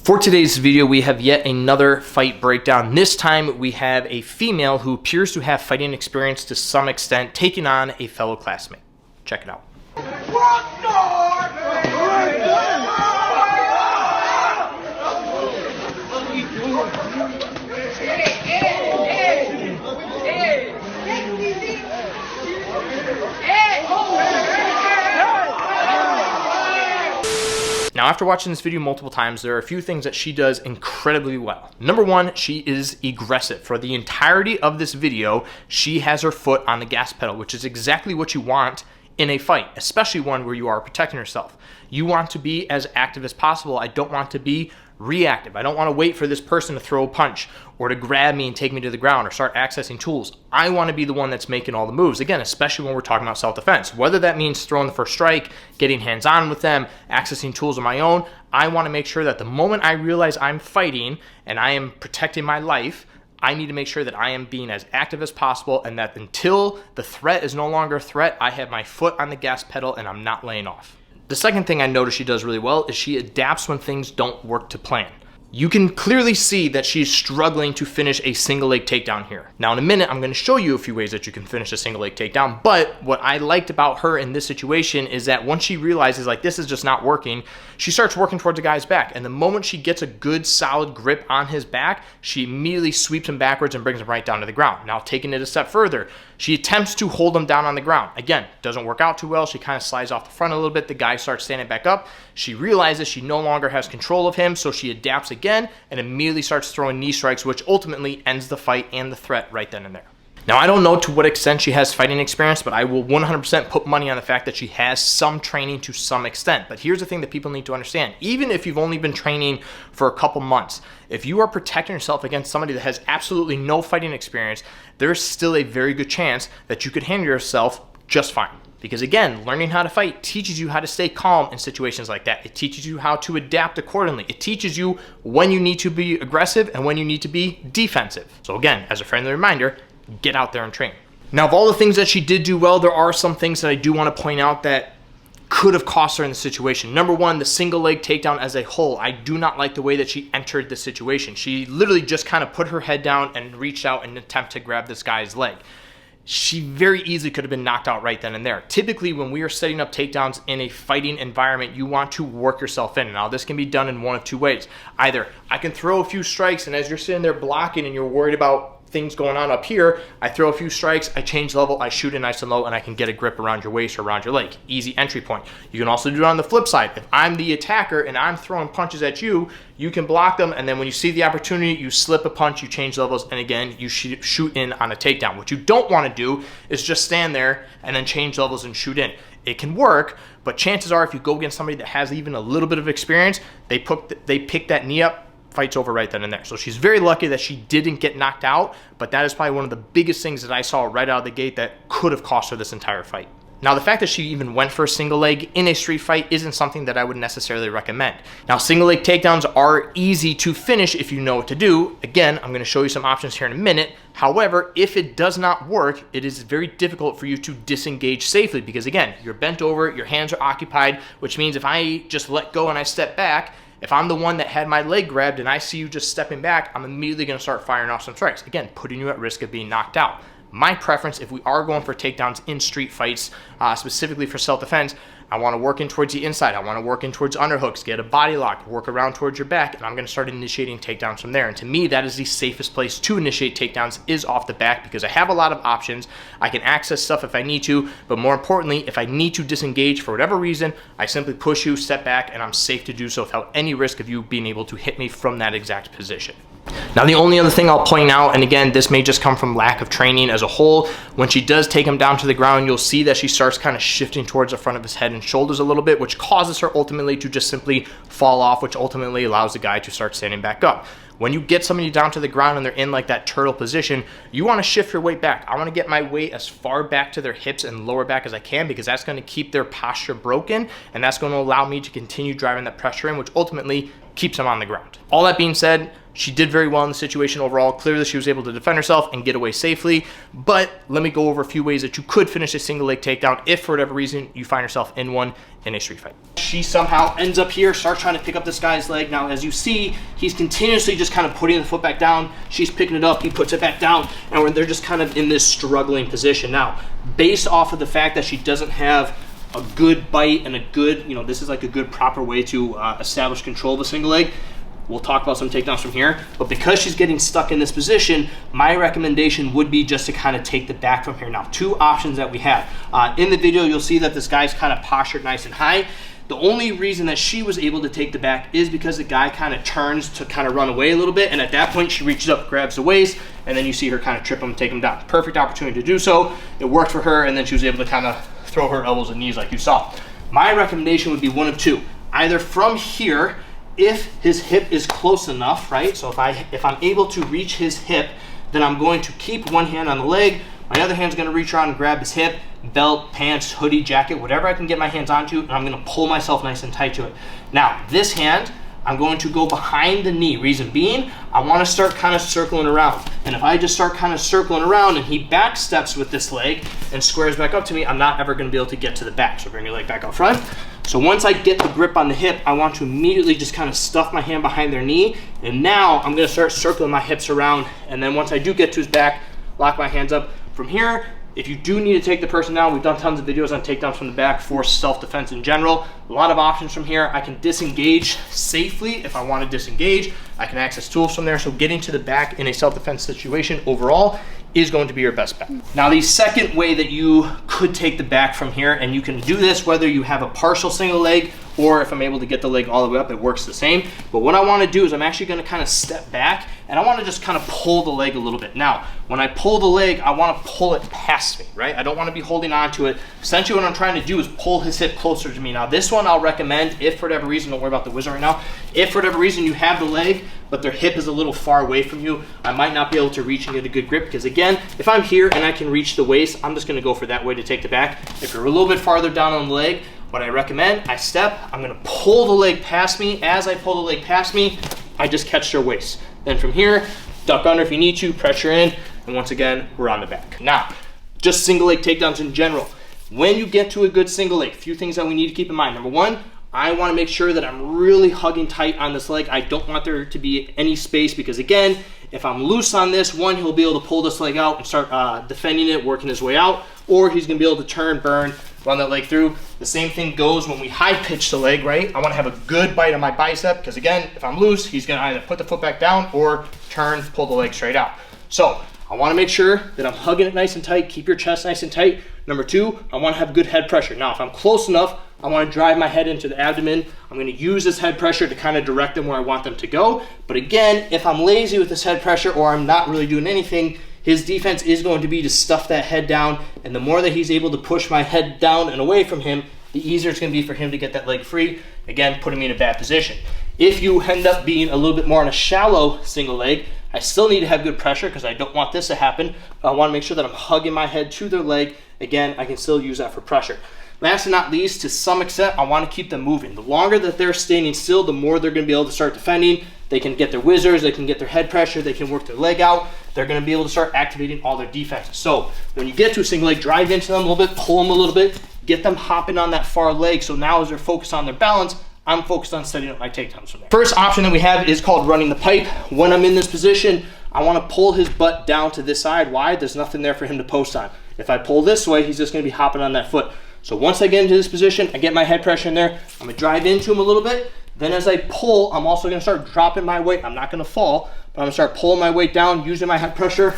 For today's video, we have yet another fight breakdown. This time we have a female who appears to have fighting experience to some extent taking on a fellow classmate. Check it out. Now, after watching this video multiple times, there are a few things that she does incredibly well. Number one, she is aggressive. For the entirety of this video, she has her foot on the gas pedal, which is exactly what you want in a fight, especially one where you are protecting yourself. You want to be as active as possible. I don't want to be reactive. I don't want to wait for this person to throw a punch or to grab me and take me to the ground or start accessing tools. I want to be the one that's making all the moves. Again, especially when we're talking about self-defense. Whether that means throwing the first strike, getting hands-on with them, accessing tools of my own, I want to make sure that the moment I realize I'm fighting and I am protecting my life, I need to make sure that I am being as active as possible and that until the threat is no longer a threat, I have my foot on the gas pedal and I'm not laying off. The second thing I notice she does really well is she adapts when things don't work to plan. You can clearly see that she's struggling to finish a single leg takedown here. Now in a minute, I'm going to show you a few ways that you can finish a single leg takedown, but what I liked about her in this situation is that once she realizes like this is just not working, she starts working towards the guy's back. And the moment she gets a good solid grip on his back, she immediately sweeps him backwards and brings him right down to the ground. Now taking it a step further, she attempts to hold him down on the ground. Again, doesn't work out too well. She kind of slides off the front a little bit. The guy starts standing back up. She realizes she no longer has control of him, so she adapts again and immediately starts throwing knee strikes, which ultimately ends the fight and the threat right then and there. Now, I don't know to what extent she has fighting experience, but I will 100% put money on the fact that she has some training to some extent. But here's the thing that people need to understand. Even if you've only been training for a couple months, if you are protecting yourself against somebody that has absolutely no fighting experience, there's still a very good chance that you could handle yourself just fine. Because again, learning how to fight teaches you how to stay calm in situations like that. It teaches you how to adapt accordingly. It teaches you when you need to be aggressive and when you need to be defensive. So again, as a friendly reminder, get out there and train. Now, of all the things that she did do well, there are some things that I do want to point out that could have cost her in the situation. Number one, the single leg takedown as a whole. I do not like the way that she entered the situation. She literally just kind of put her head down and reached out in an attempt to grab this guy's leg. She very easily could have been knocked out right then and there. Typically, when we are setting up takedowns in a fighting environment, you want to work yourself in. Now, this can be done in one of two ways. Either I can throw a few strikes, and as you're sitting there blocking and you're worried about things going on up here, I throw a few strikes, I change level, I shoot it nice and low, and I can get a grip around your waist or around your leg. Easy entry point. You can also do it on the flip side. If I'm the attacker and I'm throwing punches at you, you can block them, and then when you see the opportunity, you slip a punch, you change levels, and again, you shoot in on a takedown. What you don't want to do is just stand there and then change levels and shoot in. It can work, but chances are if you go against somebody that has even a little bit of experience, they pick that knee up, fight's over right then and there. So she's very lucky that she didn't get knocked out, but that is probably one of the biggest things that I saw right out of the gate that could have cost her this entire fight. Now, the fact that she even went for a single leg in a street fight isn't something that I would necessarily recommend. Now, single leg takedowns are easy to finish if you know what to do. Again, I'm going to show you some options here in a minute. However, if it does not work, it is very difficult for you to disengage safely because, again, you're bent over, your hands are occupied, which means if I just let go and I step back, if I'm the one that had my leg grabbed and I see you just stepping back, I'm immediately going to start firing off some strikes. Again, putting you at risk of being knocked out. My preference, if we are going for takedowns in street fights, specifically for self-defense, I want to work in towards the inside. I want to work in towards underhooks, get a body lock, work around towards your back, and I'm going to start initiating takedowns from there. And to me, that is the safest place to initiate takedowns is off the back because I have a lot of options. I can access stuff if I need to, but more importantly, if I need to disengage for whatever reason, I simply push you, step back, and I'm safe to do so without any risk of you being able to hit me from that exact position. Now, the only other thing I'll point out, and again, this may just come from lack of training as a whole, when she does take him down to the ground, you'll see that she starts kind of shifting towards the front of his head and shoulders a little bit, which causes her ultimately to just simply fall off, which ultimately allows the guy to start standing back up. When you get somebody down to the ground and they're in like that turtle position, you want to shift your weight back. I want to get my weight as far back to their hips and lower back as I can because that's going to keep their posture broken, and that's going to allow me to continue driving that pressure in, which ultimately keeps them on the ground. All that being said, She did very well in the situation overall. Clearly, she was able to defend herself and get away safely. But let me go over a few ways that you could finish a single leg takedown if for whatever reason you find yourself in one in a street fight. She somehow ends up here, starts trying to pick up this guy's leg. Now, as you see, he's continuously just kind of putting the foot back down. She's picking it up, he puts it back down, and they're just kind of in this struggling position. Now, based off of the fact that she doesn't have a good bite and a good, this is like a good proper way to establish control of a single leg. We'll talk about some takedowns from here, but because she's getting stuck in this position, my recommendation would be just to kind of take the back from here. Now, two options that we have. In the video, you'll see that this guy's kind of postured nice and high. The only reason that she was able to take the back is because the guy kind of turns to kind of run away a little bit, and at that point, she reaches up, grabs the waist, and then you see her kind of trip him, take him down. Perfect opportunity to do so. It worked for her, and then she was able to kind of throw her elbows and knees like you saw. My recommendation would be one of two. Either from here, if his hip is close enough, right? So if I'm able to reach his hip, then I'm going to keep one hand on the leg. My other hand's gonna reach around and grab his hip, belt, pants, hoodie, jacket, whatever I can get my hands onto, and I'm gonna pull myself nice and tight to it. Now, this hand, I'm going to go behind the knee. Reason being, I wanna start kind of circling around. And if I just start kind of circling around and he back steps with this leg and squares back up to me, I'm not ever gonna be able to get to the back. So bring your leg back out front. So once I get the grip on the hip, I want to immediately just kind of stuff my hand behind their knee. And now I'm gonna start circling my hips around. And then once I do get to his back, lock my hands up. From here, if you do need to take the person down, we've done tons of videos on takedowns from the back for self-defense in general. A lot of options from here. I can disengage safely if I want to disengage. I can access tools from there. So getting to the back in a self-defense situation overall is going to be your best bet. Now, the second way that you could take the back from here, and you can do this whether you have a partial single leg or if I'm able to get the leg all the way up, it works the same. But what I want to do is I'm actually going to kind of step back and I want to just kind of pull the leg a little bit. Now, when I pull the leg, I want to pull it past me, right? I don't want to be holding on to it. Essentially what I'm trying to do is pull his hip closer to me. Now, this one I'll recommend if for whatever reason, don't worry about the wizard right now, if for whatever reason you have the leg, but their hip is a little far away from you, I might not be able to reach and get a good grip, because again, if I'm here and I can reach the waist, I'm just going to go for that way to take the back. If you're a little bit farther down on the leg, what I recommend, I step, I'm going to pull the leg past me. As I pull the leg past me, I just catch their waist. Then from here, duck under if you need to, pressure in, and once again, we're on the back. Now, just single leg takedowns in general. When you get to a good single leg, a few things that we need to keep in mind. Number one, I want to make sure that I'm really hugging tight on this leg. I don't want there to be any space, because again, if I'm loose on this, one, he'll be able to pull this leg out and start defending it, working his way out, or he's going to be able to turn, burn, run that leg through. The same thing goes when we high pitch the leg, right? I want to have a good bite on my bicep, because again, if I'm loose, he's going to either put the foot back down or turn, pull the leg straight out. So I want to make sure that I'm hugging it nice and tight. Keep your chest nice and tight. Number two, I want to have good head pressure. Now, if I'm close enough, I want to drive my head into the abdomen. I'm going to use this head pressure to kind of direct them where I want them to go. But again, if I'm lazy with this head pressure or I'm not really doing anything, his defense is going to be to stuff that head down. And the more that he's able to push my head down and away from him, the easier it's going to be for him to get that leg free. Again, putting me in a bad position. If you end up being a little bit more on a shallow single leg, I still need to have good pressure because I don't want this to happen. I want to make sure that I'm hugging my head to their leg. Again, I can still use that for pressure. Last but not least, to some extent, I want to keep them moving. The longer that they're standing still, the more they're going to be able to start defending. They can get their whizzers, they can get their head pressure, they can work their leg out. They're going to be able to start activating all their defenses. So when you get to a single leg, drive into them a little bit, pull them a little bit, get them hopping on that far leg. So now as they're focused on their balance, I'm focused on setting up my takedowns from there. First option that we have is called running the pipe. When I'm in this position, I want to pull his butt down to this side. Why? There's nothing there for him to post on. If I pull this way, he's just going to be hopping on that foot. So once I get into this position, I get my head pressure in there, I'm going to drive into him a little bit. Then as I pull, I'm also going to start dropping my weight. I'm not going to fall, but I'm going to start pulling my weight down, using my head pressure.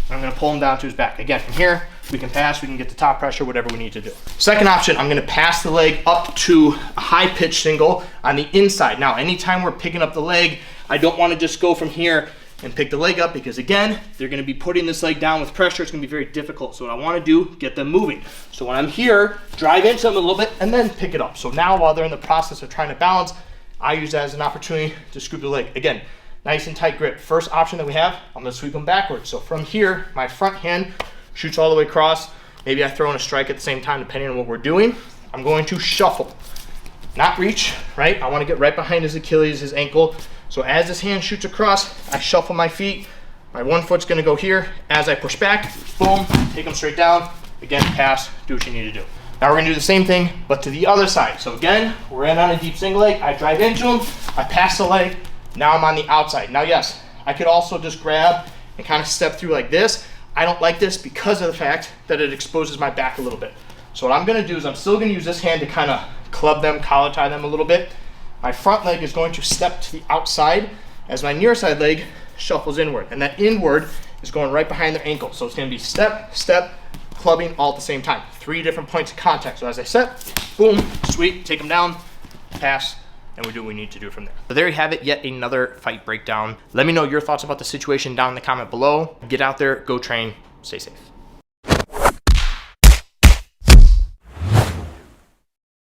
I'm going to pull him down to his back. Again, from here, we can pass, we can get the top pressure, whatever we need to do. Second option, I'm going to pass the leg up to a high pitch single on the inside. Now, anytime we're picking up the leg, I don't want to just go from here and pick the leg up, because again, they're going to be putting this leg down with pressure. It's going to be very difficult. So what I want to do, get them moving. So when I'm here, drive into them a little bit and then pick it up. So now while they're in the process of trying to balance, I use that as an opportunity to scoop the leg. Again, nice and tight grip. First option that we have, I'm going to sweep them backwards. So from here, my front hand shoots all the way across. Maybe I throw in a strike at the same time, depending on what we're doing. I'm going to shuffle, not reach, right? I want to get right behind his Achilles, his ankle. So as this hand shoots across, I shuffle my feet. My one foot's gonna go here. As I push back, boom, take them straight down. Again, pass, do what you need to do. Now we're gonna do the same thing, but to the other side. So again, we're in on a deep single leg. I drive into him, I pass the leg. Now I'm on the outside. Now, yes, I could also just grab and kind of step through like this. I don't like this because of the fact that it exposes my back a little bit. So what I'm gonna do is I'm still gonna use this hand to kind of club them, collar tie them a little bit. My front leg is going to step to the outside as my near side leg shuffles inward. And that inward is going right behind their ankle. So it's gonna be step, step, clubbing all at the same time. 3 different points of contact. So as I set, boom, sweep, take them down, pass, and we do what we need to do from there. So there you have it, yet another fight breakdown. Let me know your thoughts about the situation down in the comment below. Get out there, go train, stay safe.